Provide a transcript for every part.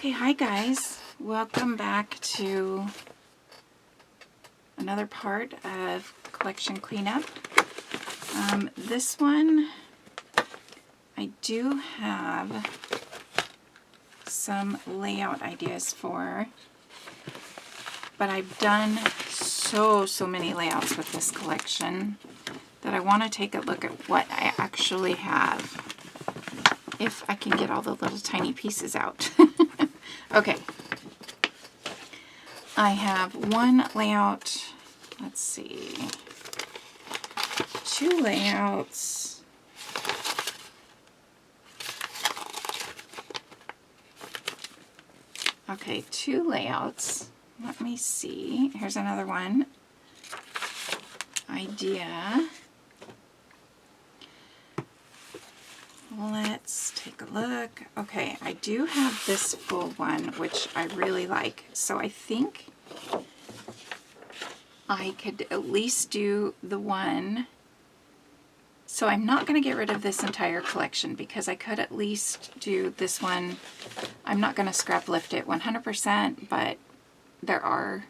Okay, hi guys. Welcome back to another part of collection cleanup. This one, I do have some layout ideas for, but I've done so many layouts with this collection that I want to take a look at what I actually have, if I can get all the little tiny pieces out. Okay, I have one layout, let's see, two layouts, okay, two layouts, let me see, here's another one, idea. Let's take a look. Okay, I do have this full one, which I really like. So I think I could at least do the one. So I'm not going to get rid of this entire collection because I could at least do this one. I'm not going to scrap lift it 100%, but there are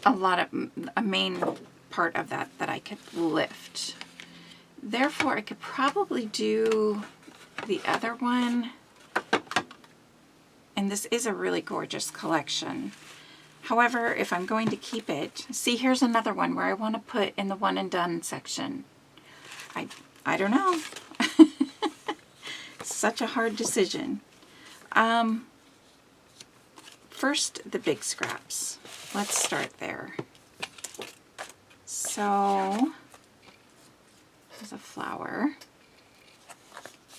a main part of that I could lift. Therefore, I could probably do the other one, and this is a really gorgeous collection. However, if I'm going to keep it, see, here's another one where I want to put in the one and done section. I don't know. Such a hard decision. First, the big scraps. Let's start there. So, there's a flower.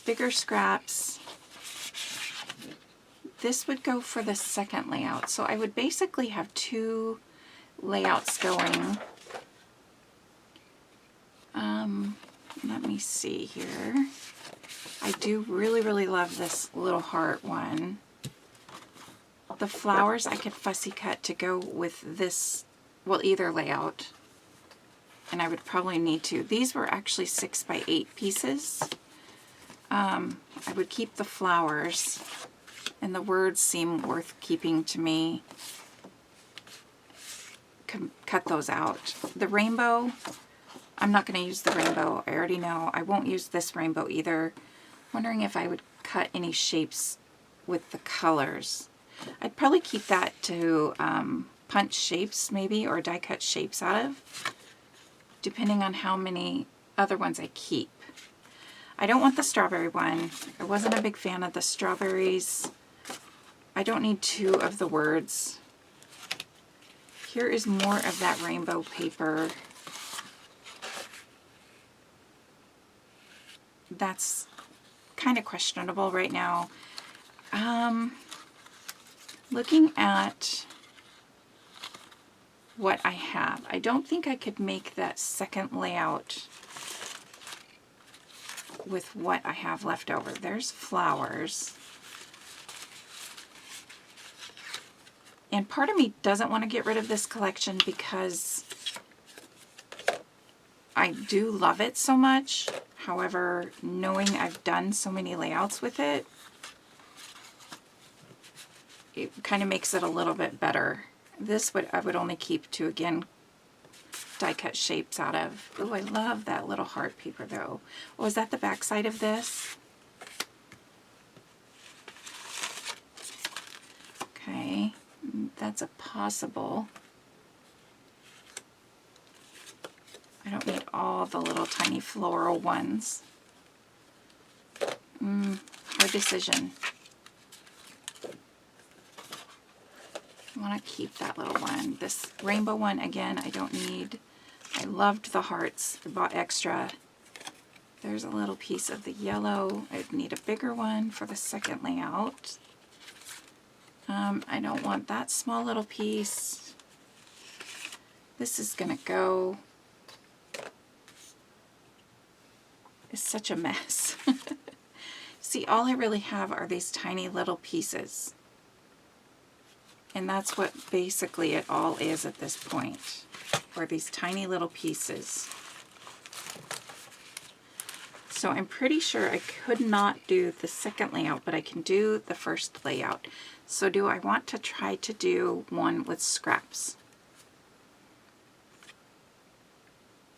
Bigger scraps. This would go for the second layout. So I would basically have two layouts going. Let me see here. I do really love this little heart one. The flowers I could fussy cut to go with this, well, either layout. And I would probably need to. These were actually 6 by 8 pieces. I would keep the flowers, and the words seem worth keeping to me. Cut those out. The rainbow, I'm not going to use the rainbow. I already know. I won't use this rainbow either. Wondering if I would cut any shapes with the colors. I'd probably keep that to punch shapes maybe, or die cut shapes out of, depending on how many other ones I keep. I don't want the strawberry one. I wasn't a big fan of the strawberries. I don't need 2 of the words. Here is more of that rainbow paper. That's kind of questionable right now. Looking at what I have, I don't think I could make that second layout with what I have left over. There's flowers. And part of me doesn't want to get rid of this collection because I do love it so much. However, knowing I've done so many layouts with it, it kind of makes it a little bit better. This I would only keep to, again, die cut shapes out of. Oh, I love that little heart paper though. Oh, is that the back side of this? Okay, that's a possible. I don't need all the little tiny floral ones. Hard decision. I want to keep that little one. This rainbow one, again, I don't need. I loved the hearts. I bought extra. There's a little piece of the yellow. I'd need a bigger one for the second layout. I don't want that small little piece. This is going to go. It's such a mess. See, all I really have are these tiny little pieces. And that's what basically it all is at this point, are these tiny little pieces. So I'm pretty sure I could not do the second layout, but I can do the first layout. So do I want to try to do one with scraps?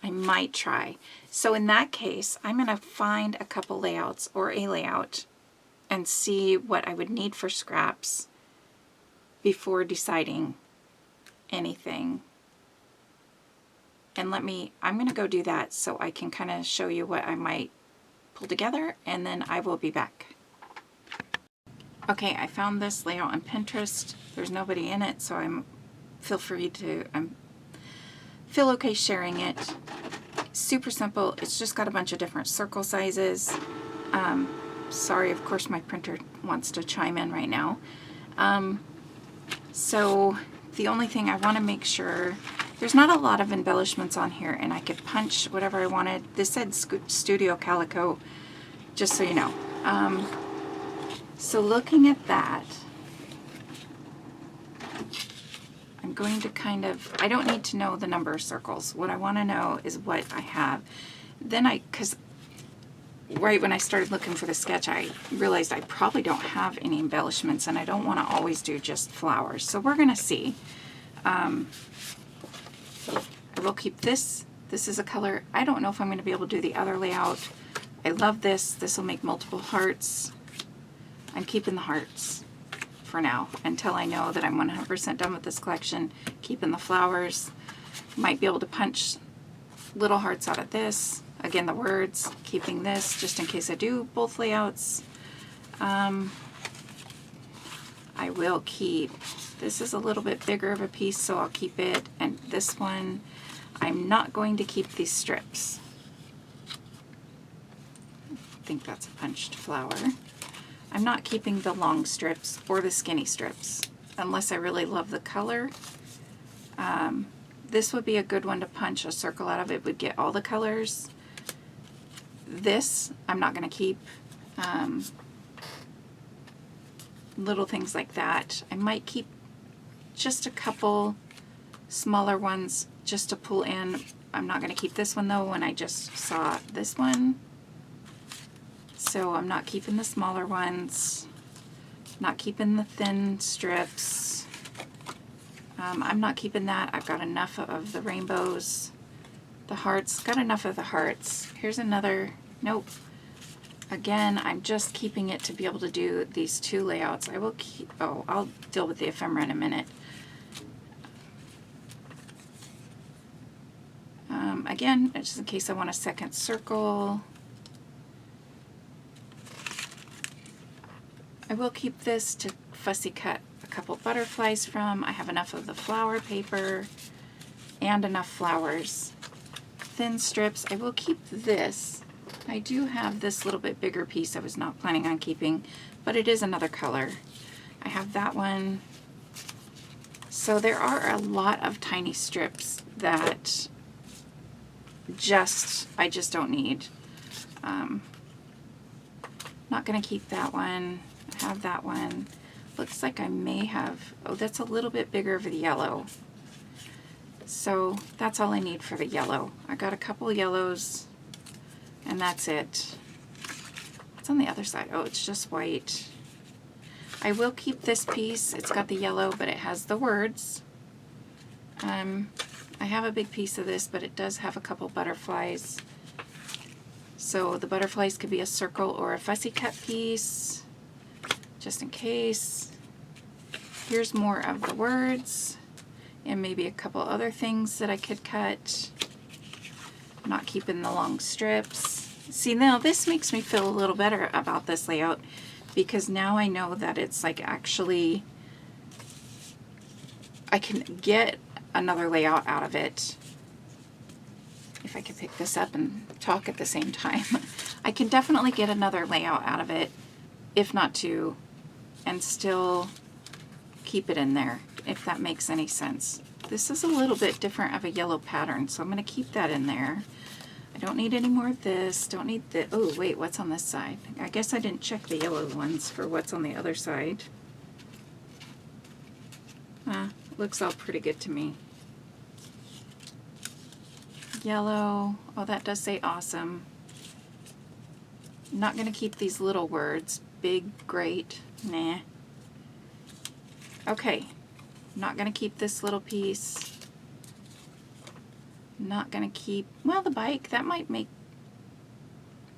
I might try. So in that case, I'm going to find a couple layouts or a layout and see what I would need for scraps before deciding anything. And I'm going to go do that so I can kind of show you what I might pull together, and then I will be back. Okay, I found this layout on Pinterest. There's nobody in it, so feel free to feel okay sharing it. Super simple. It's just got a bunch of different circle sizes. Sorry, of course my printer wants to chime in right now. So the only thing I want to make sure, there's not a lot of embellishments on here, and I could punch whatever I wanted. This said Studio Calico, just so you know. So looking at that, I'm going to I don't need to know the number of circles. What I want to know is what I have. Then because right when I started looking for the sketch, I realized I probably don't have any embellishments, and I don't want to always do just flowers. So we're going to see. I will keep this. This is a color. I don't know if I'm going to be able to do the other layout. I love this. This will make multiple hearts. I'm keeping the hearts for now until I know that I'm 100% done with this collection. Keeping the flowers. Might be able to punch little hearts out of this. Again, the words. Keeping this just in case I do both layouts. I will keep, this is a little bit bigger of a piece, so I'll keep it. And this one, I'm not going to keep these strips. I think that's a punched flower. I'm not keeping the long strips or the skinny strips unless I really love the color. This would be a good one to punch a circle out of. It would get all the colors. This I'm not going to keep. Little things like that. I might keep just a couple smaller ones just to pull in. I'm not going to keep this one though when I just saw this one. So I'm not keeping the smaller ones, not keeping the thin strips. I'm not keeping that. I've got enough of the rainbows. The hearts, got enough of the hearts. Here's another, nope. Again, I'm just keeping it to be able to do these two layouts. I will keep, I'll deal with the ephemera in a minute. Again, just in case I want a second circle. I will keep this to fussy cut a couple butterflies from. I have enough of the flower paper and enough flowers. Thin strips, I will keep this. I do have this little bit bigger piece I was not planning on keeping, but it is another color. I have that one. So there are a lot of tiny strips that I just don't need. Not going to keep that one. I have that one. Looks like I may have, that's a little bit bigger of the yellow. So that's all I need for the yellow. I got a couple yellows and that's it. What's on the other side? Oh, it's just white. I will keep this piece. It's got the yellow, but it has the words. I have a big piece of this, but it does have a couple butterflies. So the butterflies could be a circle or a fussy cut piece, just in case. Here's more of the words and maybe a couple other things that I could cut. I'm not keeping the long strips. See, now this makes me feel a little better about this layout because now I know that it's like actually I can get another layout out of it. If I could pick this up and talk at the same time. I can definitely get another layout out of it, if not two, and still keep it in there, if that makes any sense. This is a little bit different of a yellow pattern, so I'm going to keep that in there. I don't need any more of this, don't need the, oh wait, what's on this side? I guess I didn't check the yellow ones for what's on the other side. Looks all pretty good to me. Yellow, oh that does say awesome. I'm not going to keep these little words. Big, great, nah. Okay, I'm not going to keep this little piece. I'm not going to keep, well, the bike, that might make,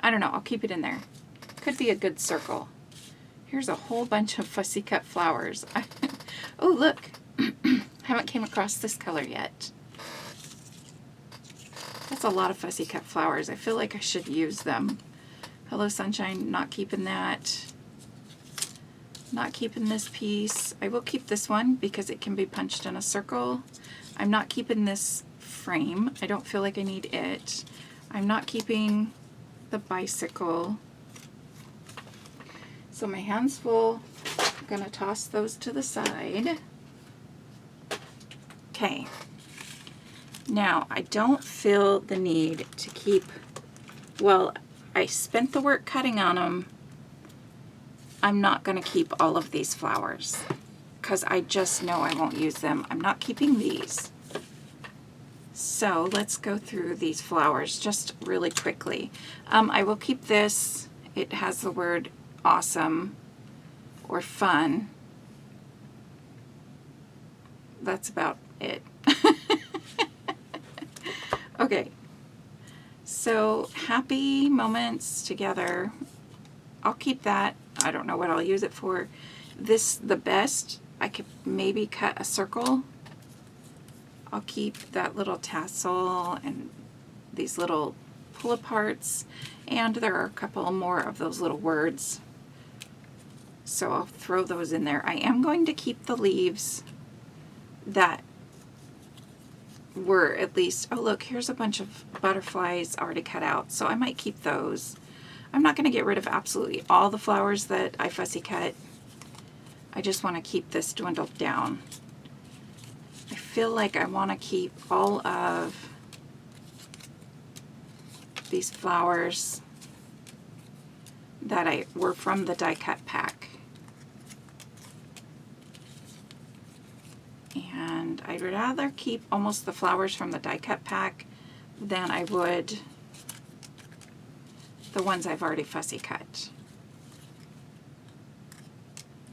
I don't know, I'll keep it in there. Could be a good circle. Here's a whole bunch of fussy cut flowers. Oh, look, haven't came across this color yet. That's a lot of fussy cut flowers. I feel like I should use them. Hello Sunshine, not keeping that. Not keeping this piece. I will keep this one because it can be punched in a circle. I'm not keeping this frame. I don't feel like I need it. I'm not keeping the bicycle. So my hand's full. I'm gonna toss those to the side. Okay. Now, I don't feel the need to keep, well, I spent the work cutting on them. I'm not going to keep all of these flowers because I just know I won't use them. I'm not keeping these. So let's go through these flowers just really quickly. I will keep this. It has the word awesome or fun. That's about it. Okay, so happy moments together. I'll keep that. I don't know what I'll use it for. This, the best, I could maybe cut a circle. I'll keep that little tassel and these little pull aparts, and there are a couple more of those little words. So I'll throw those in there. I am going to keep the leaves that were at least, oh look, here's a bunch of butterflies already cut out, so I might keep those. I'm not going to get rid of absolutely all the flowers that I fussy cut. I just want to keep this dwindled down. I feel like I want to keep all of these flowers that were from the die cut pack. And I'd rather keep almost the flowers from the die cut pack than I would the ones I've already fussy cut.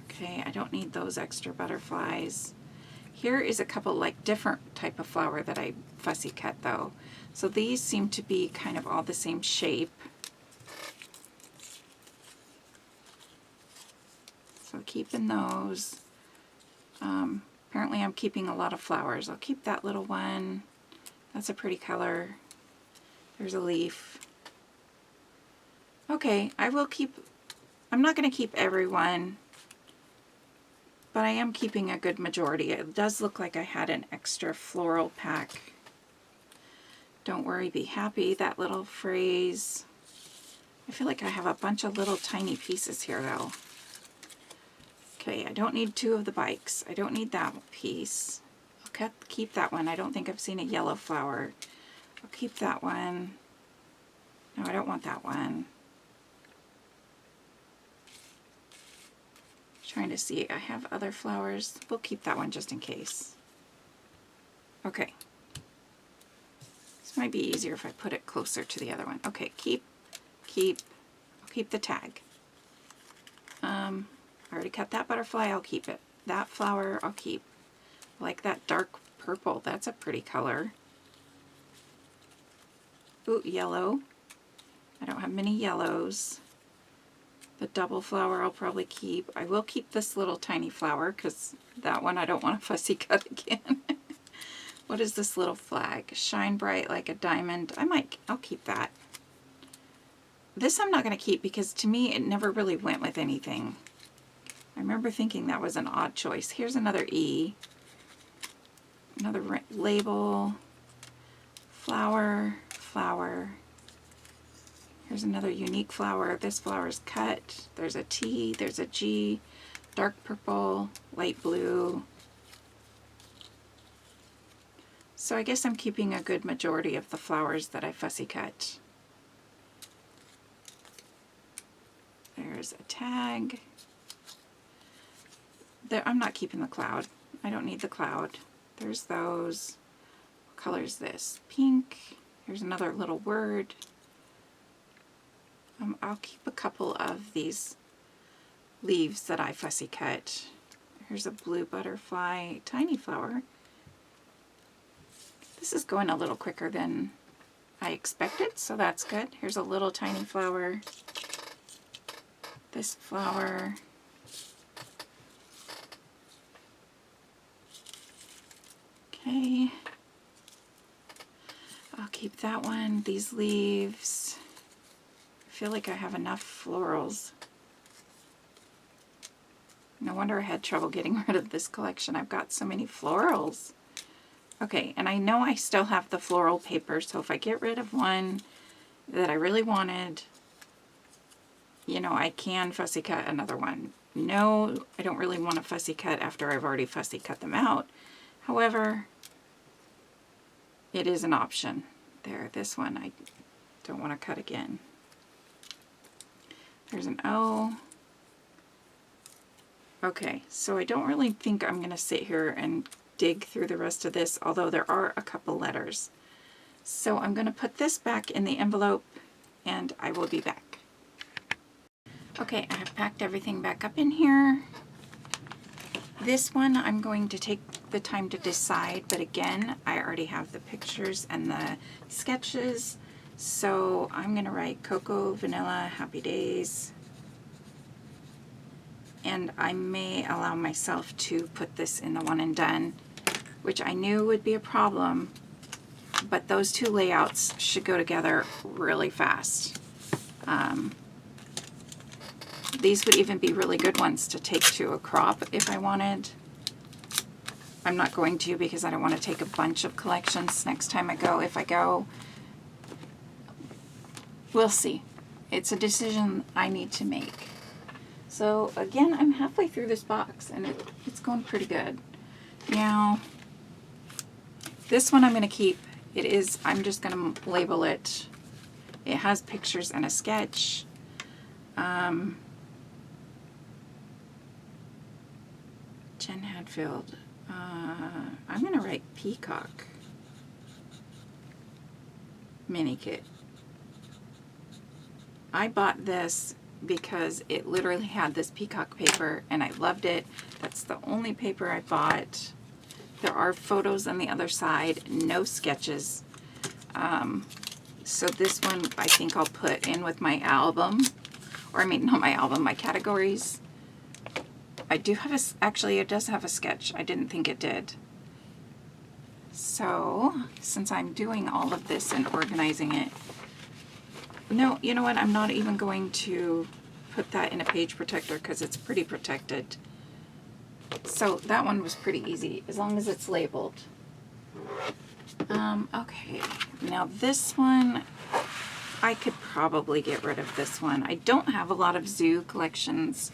Okay, I don't need those extra butterflies. Here is a couple like different type of flower that I fussy cut though. So these seem to be kind of all the same shape. So keeping those. Apparently I'm keeping a lot of flowers. I'll keep that little one. That's a pretty color. There's a leaf. Okay, I will keep, I'm not going to keep everyone, but I am keeping a good majority. It does look like I had an extra floral pack. Don't worry, be happy, that little phrase. I feel like I have a bunch of little tiny pieces here though. Okay, I don't need two of the bikes. I don't need that piece. I'll keep that one. I don't think I've seen a yellow flower. I'll keep that one. No, I don't want that one. Trying to see, I have other flowers. We'll keep that one just in case. Okay. This might be easier if I put it closer to the other one. Okay, keep. I'll keep the tag. I already cut that butterfly, I'll keep it. That flower, I'll keep. I like that dark purple, that's a pretty color. Ooh, yellow. I don't have many yellows. The double flower I'll probably keep. I will keep this little tiny flower because that one I don't want to fussy cut again. What is this little flag? Shine bright like a diamond. I'll keep that. This I'm not going to keep because to me it never really went with anything. I remember thinking that was an odd choice. Here's another E. Another label. Flower, flower. Here's another unique flower. This flower is cut. There's a T, there's a G, dark purple, light blue. So I guess I'm keeping a good majority of the flowers that I fussy cut. There's a tag. There, I'm not keeping the cloud. I don't need the cloud. There's those. What color is this? Pink. Here's another little word. I'll keep a couple of these leaves that I fussy cut. Here's a blue butterfly, tiny flower. This is going a little quicker than I expected, so that's good. Here's a little tiny flower. This flower. Okay. I'll keep that one. These leaves. I feel like I have enough florals. No wonder I had trouble getting rid of this collection. I've got so many florals. Okay, and I know I still have the floral paper, so if I get rid of one that I really wanted, you know, I can fussy cut another one. No, I don't really want to fussy cut after I've already fussy cut them out. However, it is an option. There, this one I don't want to cut again. There's an O. Okay, so I don't really think I'm going to sit here and dig through the rest of this, although there are a couple letters. So I'm going to put this back in the envelope and I will be back. Okay, I have packed everything back up in here. This one I'm going to take the time to decide, but again, I already have the pictures and the sketches, so I'm going to write Cocoa Vanilla Happy Days. And I may allow myself to put this in the one and done, which I knew would be a problem, but those two layouts should go together really fast. These would even be really good ones to take to a crop if I wanted. I'm not going to because I don't want to take a bunch of collections next time I go. If I go, we'll see. It's a decision I need to make. So again, I'm halfway through this box and it's going pretty good. Now, this one I'm going to keep. It is, I'm just going to label it. It has pictures and a sketch. Jen Hadfield. I'm going to write Peacock Mini Kit. I bought this because it literally had this peacock paper and I loved it. That's the only paper I bought. There are photos on the other side, no sketches. So this one I think I'll put in with my album, or I mean not my album, my categories. I do have actually it does have a sketch. I didn't think it did. So since I'm doing all of this and organizing it, no, you know what, I'm not even going to put that in a page protector because it's pretty protected. So that one was pretty easy as long as it's labeled. Okay, now this one, I could probably get rid of this one. I don't have a lot of zoo collections.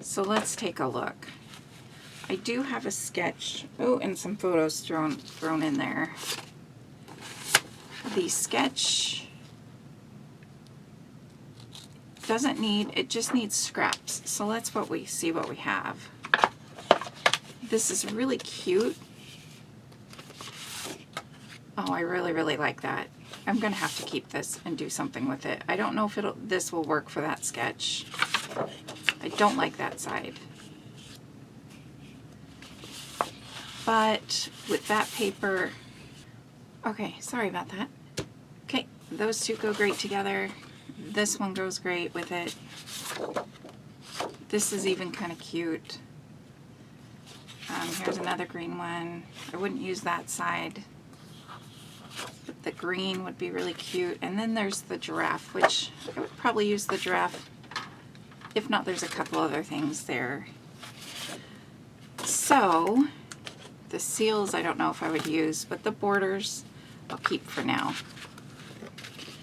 So let's take a look. I do have a sketch. Oh, and some photos thrown in there. The sketch doesn't need, it just needs scraps. So let's see what we have. This is really cute. Oh, I really, really like that. I'm gonna have to keep this and do something with it. I don't know if this will work for that sketch. I don't like that side. But with that paper, okay, sorry about that. Okay, those two go great together. This one goes great with it. This is even kind of cute. Here's another green one. I wouldn't use that side. But the green would be really cute. And then there's the giraffe, which I would probably use the giraffe. If not, there's a couple other things there. So, the seals I don't know if I would use, but the borders I'll keep for now.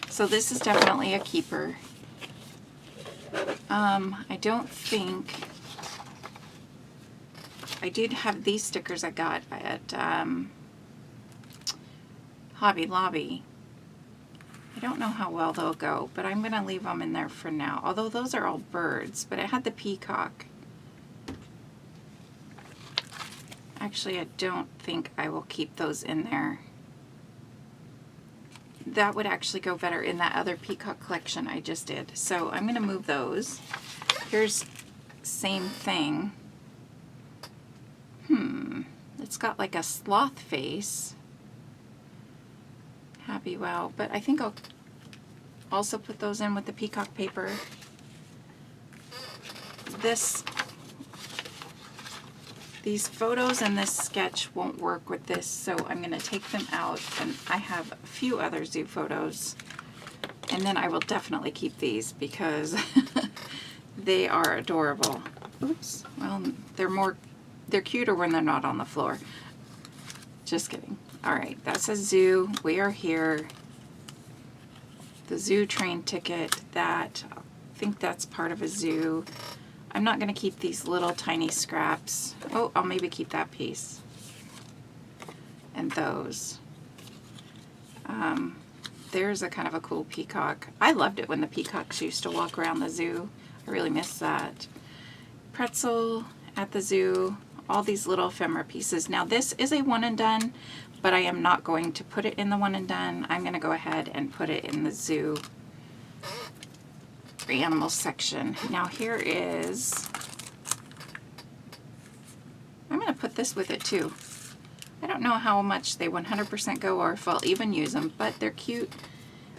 So this is definitely a keeper. I don't think, I did have these stickers I got at Hobby Lobby. I don't know how well they'll go, but I'm going to leave them in there for now. Although those are all birds, but it had the peacock. Actually, I don't think I will keep those in there. that would actually go better in that other peacock collection I just did. So I'm going to move those. Here's same thing. It's got like a sloth face. Happy Wow. But I think I'll also put those in with the peacock paper. These photos and this sketch won't work with this, so I'm going to take them out, and I have a few other zoo photos, and then I will definitely keep these because they are adorable. Oops, well, they're cuter when they're not on the floor. Just kidding. Alright, that's a zoo. We are here. The zoo train ticket, I think that's part of a zoo. I'm not going to keep these little tiny scraps. Oh, I'll maybe keep that piece. And those. There's a kind of a cool peacock. I loved it when the peacocks used to walk around the zoo. I really miss that. Pretzel at the zoo. All these little ephemera pieces. Now this is a one and done, but I am not going to put it in the one and done. I'm going to go ahead and put it in the zoo animal section. Now here is, I'm going to put this with it too. I don't know how much they 100% go or if I'll even use them, but they're cute.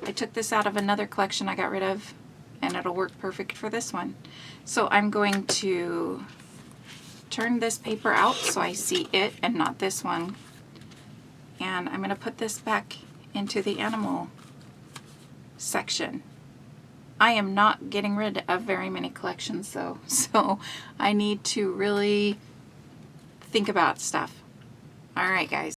I took this out of another collection I got rid of, and it'll work perfect for this one. So I'm going to turn this paper out so I see it and not this one. And I'm going to put this back into the animal section. I am not getting rid of very many collections though, so I need to really think about stuff. Alright guys.